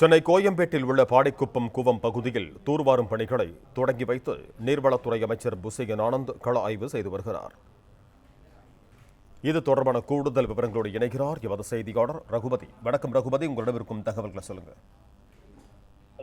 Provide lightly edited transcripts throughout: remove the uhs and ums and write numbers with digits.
சென்னை கோயம்பேட்டில் உள்ள பாடிக்குப்பம் கூவம் பகுதியில் தூர்வாரும் பணிகளை தொடங்கி வைத்து நீர்வளத்துறை அமைச்சர் புசியன் ஆனந்த் கள ஆய்வு செய்து வருகிறார். இது தொடர்பான கூடுதல் விவரங்களோடு இணைகிறார் எமது செய்தியாளர் ரகுபதி. வணக்கம் ரகுபதி, உங்களிடம் இருக்கும் தகவல்களை சொல்லுங்க.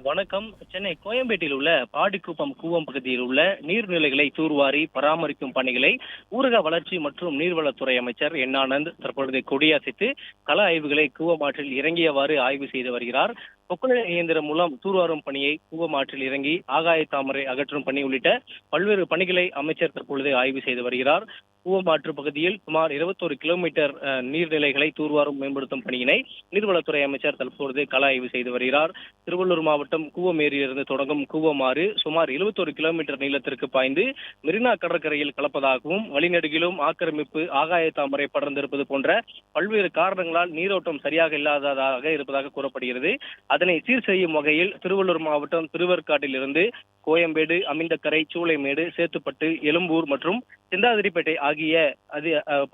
வணக்கம். சென்னை கோயம்பேட்டில் உள்ள பாடிக்குப்பம் கூவம் பகுதியில் உள்ள நீர்நிலைகளை தூர்வாரி பராமரிக்கும் பணிகளை ஊரக வளர்ச்சி மற்றும் நீர்வளத்துறை அமைச்சர் என் ஆனந்த் தற்பொழுது கொடியசைத்து கள ஆய்வுகளை கூவம் ஆற்றில் இறங்கியவாறு ஆய்வு செய்து வருகிறார். பொக்குழ இயந்திரம் மூலம் தூர்வாரும் பணியை கூவம் ஆற்றில் இறங்கி ஆகாய தாமரை அகற்றும் பணி உள்ளிட்ட பல்வேறு பணிகளை அமைச்சர் தற்பொழுது ஆய்வு செய்து வருகிறார். கூவம் ஆற்று பகுதியில் சுமார் 21 கிலோமீட்டர் நீர்நிலைகளை தூர்வாரும் மேம்படுத்தும் பணியினை நீர்வளத்துறை அமைச்சர் தற்பொழுது கள ஆய்வு செய்து வருகிறார். திருவள்ளூர் மாவட்டம் கூவம் ஏரியிலிருந்து தொடங்கும் கூவம் ஆறு சுமார் 71 கிலோமீட்டர் நீளத்திற்கு பாய்ந்து மெரினா கடற்கரையில் கலப்பதாகவும் வழிநெடுகிலும் ஆக்கிரமிப்பு, ஆகாய தாமரை படர்ந்திருப்பது போன்ற பல்வேறு காரணங்களால் நீரோட்டம் சரியாக இல்லாததாக இருப்பதாக கூறப்படுகிறது. அதனை சீர் செய்யும் வகையில் திருவள்ளூர் மாவட்டம் திருவேற்காட்டில் இருந்து கோயம்பேடு, அமிந்தக்கரை, சூளைமேடு, சேத்துப்பட்டு, எழும்பூர் மற்றும் சிந்தாதிரிப்பேட்டை ஆகிய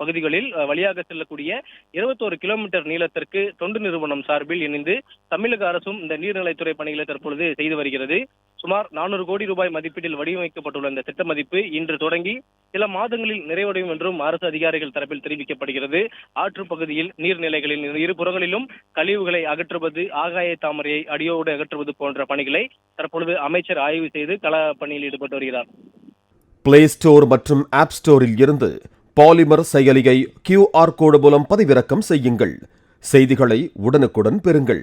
பகுதிகளில் வழியாக செல்லக்கூடிய 21 கிலோமீட்டர் நீளத்திற்கு தொண்டு நிறுவனம் சார்பில் இணைந்து தமிழக அரசும் இந்த நீர்நிலைத்துறை பணிகளை தற்பொழுது செய்து வருகிறது. சுமார் 400 கோடி ரூபாய் மதிப்பீட்டில் வடிவமைக்கப்பட்டுள்ள இந்த திட்ட மதிப்பு இன்று தொடங்கி சில மாதங்களில் நிறைவடையும் என்றும் அரசு அதிகாரிகள் தரப்பில் தெரிவிக்கப்படுகிறது. ஆற்று பகுதியில் நீர்நிலைகளில் இருபுறங்களிலும் கழிவுகளை அகற்றுவது, ஆகாய தாமரையை அடியோடு அகற்றுவது போன்ற பணிகளை தற்பொழுது அமைச்சர் ஆய்வு செய்து கள பணியில் ஈடுபட்டு வருகிறார். பிளே ஸ்டோர் மற்றும் ஆப் ஸ்டோரில் இருந்து பாலிமர் செயலியை QR கோடு மூலம் பதிவிறக்கம் செய்யுங்கள். செய்திகளை உடனுக்குடன் பெறுங்கள்.